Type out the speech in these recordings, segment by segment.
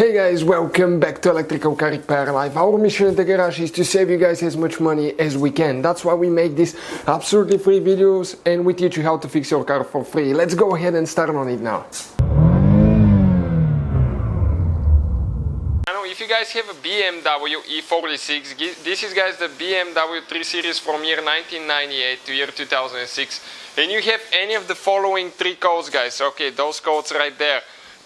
Hey guys, welcome back to Electrical Car Repair Live. Our mission at the garage is to save you guys as much money as we can. That's why we make these absolutely free videos and we teach you how to fix your car for free. Let's go ahead and start on it now. If you guys have a BMW E46, this is guys the BMW 3 Series from year 1998 to year 2006, and you have any of the following three codes guys, okay, those codes right there.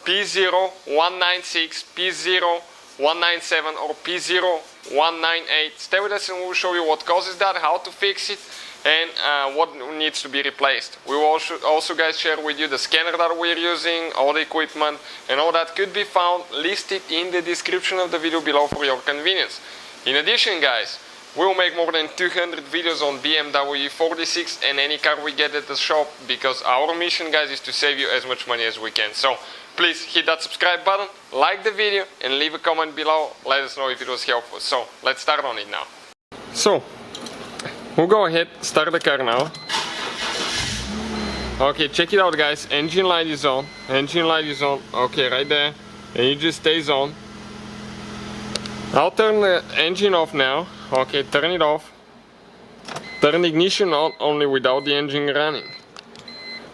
P0196, P0197 or P0198. Stay with us and we'll show you what causes that, how to fix it, and what needs to be replaced. We will also guys share with you the scanner that we're using, all the equipment, and all that could be found listed in the description of the video below for your convenience. In addition guys, we'll make more than 200 videos on BMW E46 and any car we get at the shop, because our mission guys is to save you as much money as we can. So please hit that subscribe button, like the video, and leave a comment below. Let us know if it was helpful. So let's start on it now. So we'll go ahead, start the car now. Okay, check it out guys, engine light is on, okay, right there, and it just stays on. I'll turn the engine off now, okay, turn it off. Turn the ignition on only without the engine running.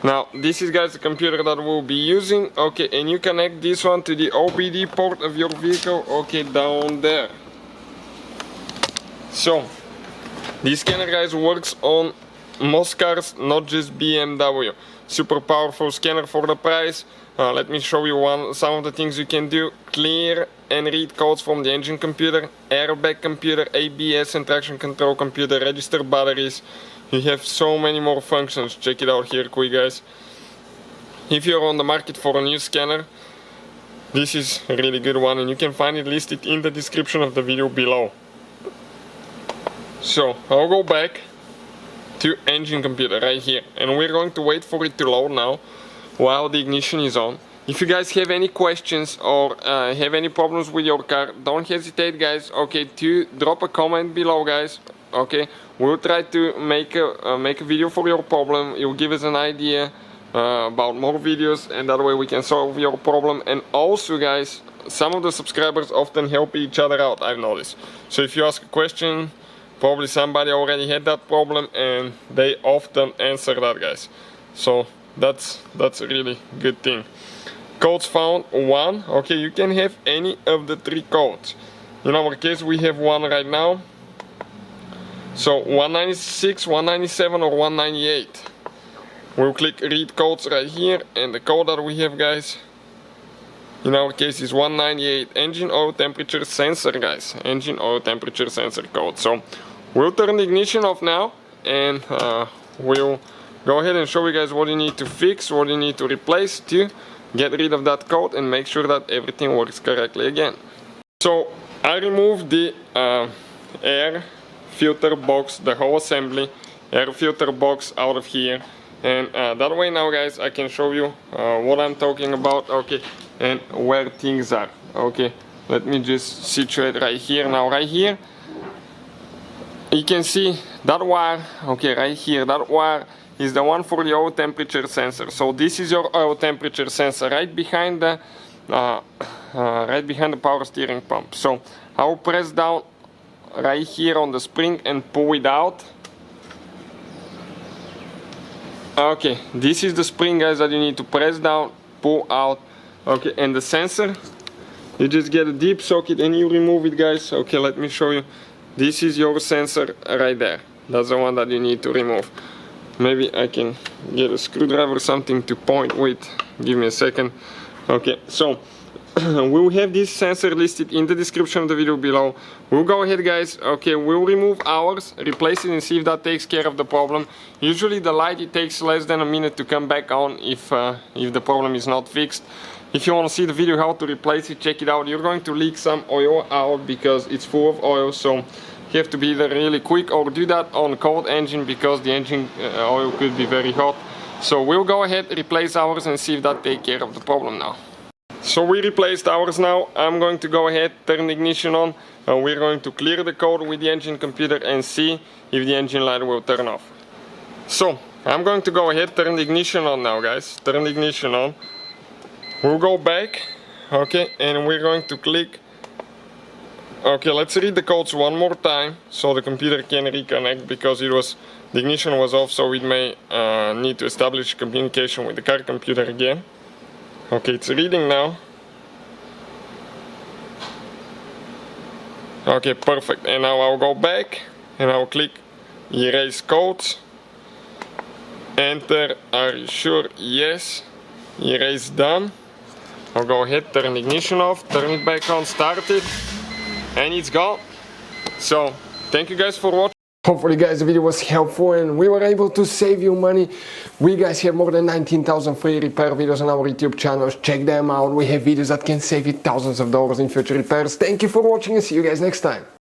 Now, this is guys the computer that we'll be using, okay, and you connect this one to the OBDII port of your vehicle, okay, down there. So, this scanner guys works on most cars, not just BMW. Super powerful scanner for the price. Let me show you some of the things you can do. Clear and read codes from the engine computer, airbag computer, ABS and traction control computer, register batteries. You have so many more functions. Check it out here quick guys. If you're on the market for a new scanner, this is a really good one, and you can find it listed in the description of the video below. So I'll go back to engine computer right here, and we're going to wait for it to load now while the ignition is on. If you guys have any questions or have any problems with your car, don't hesitate guys, okay, to drop a comment below guys. Okay, we'll try to make a video for your problem. You'll give us an idea about more videos, and that way we can solve your problem. And also guys, some of the subscribers often help each other out, I've noticed. So if you ask a question, probably somebody already had that problem and they often answer that guys. So that's a really good thing. Codes found, 1, okay, you can have any of the three codes. In our case we have one right now. So 196, 197 or 198. We'll click read codes right here, and the code that we have guys in our case is 198, engine oil temperature sensor guys, engine oil temperature sensor code. So we'll turn the ignition off now, and we'll go ahead and show you guys what you need to fix, what you need to replace to get rid of that code and make sure that everything works correctly again. So I removed the air filter box, the whole assembly, air filter box out of here, and that way now guys I can show you what I'm talking about, okay, and where things are. Okay, let me just situate right here. Now right here you can see that wire, okay, right here, that wire is the one for the oil temperature sensor. So this is your oil temperature sensor right behind the power steering pump. So I will press down right here on the spring and pull it out. Okay, this is the spring guys that you need to press down, pull out. Okay, and the sensor, you just get a deep socket and you remove it guys. Okay, let me show you. This is your sensor right there. That's the one that you need to remove. Maybe I can get a screwdriver or something to point with. Give me a second. Okay, so we'll have this sensor listed in the description of the video below. We'll go ahead guys, okay, we'll remove ours, replace it and see if that takes care of the problem. Usually the light, it takes less than a minute to come back on if the problem is not fixed. If you want to see the video how to replace it, check it out. You're going to leak some oil out because it's full of oil, so you have to be either really quick or do that on cold engine because the engine oil could be very hot. So we'll go ahead, replace ours and see if that takes care of the problem now. So we replaced ours now. I'm going to go ahead, turn the ignition on, and we're going to clear the code with the engine computer and see if the engine light will turn off. So I'm going to go ahead, turn the ignition on now guys, turn the ignition on. We'll go back, Okay, and we're going to click. Okay, let's read the codes one more time so the computer can reconnect, because the ignition was off, so it may need to establish communication with the car computer again. Okay, it's reading now. Okay, perfect. And now I'll go back and I'll click erase codes. Enter, are you sure? Yes. Erase done. I'll go ahead, turn the ignition off, turn it back on, start it, and it's gone. So, thank you guys for watching. Hopefully guys the video was helpful and we were able to save you money. We guys have more than 19,000 free repair videos on our YouTube channels. Check them out. We have videos that can save you thousands of dollars in future repairs. Thank you for watching and see you guys next time.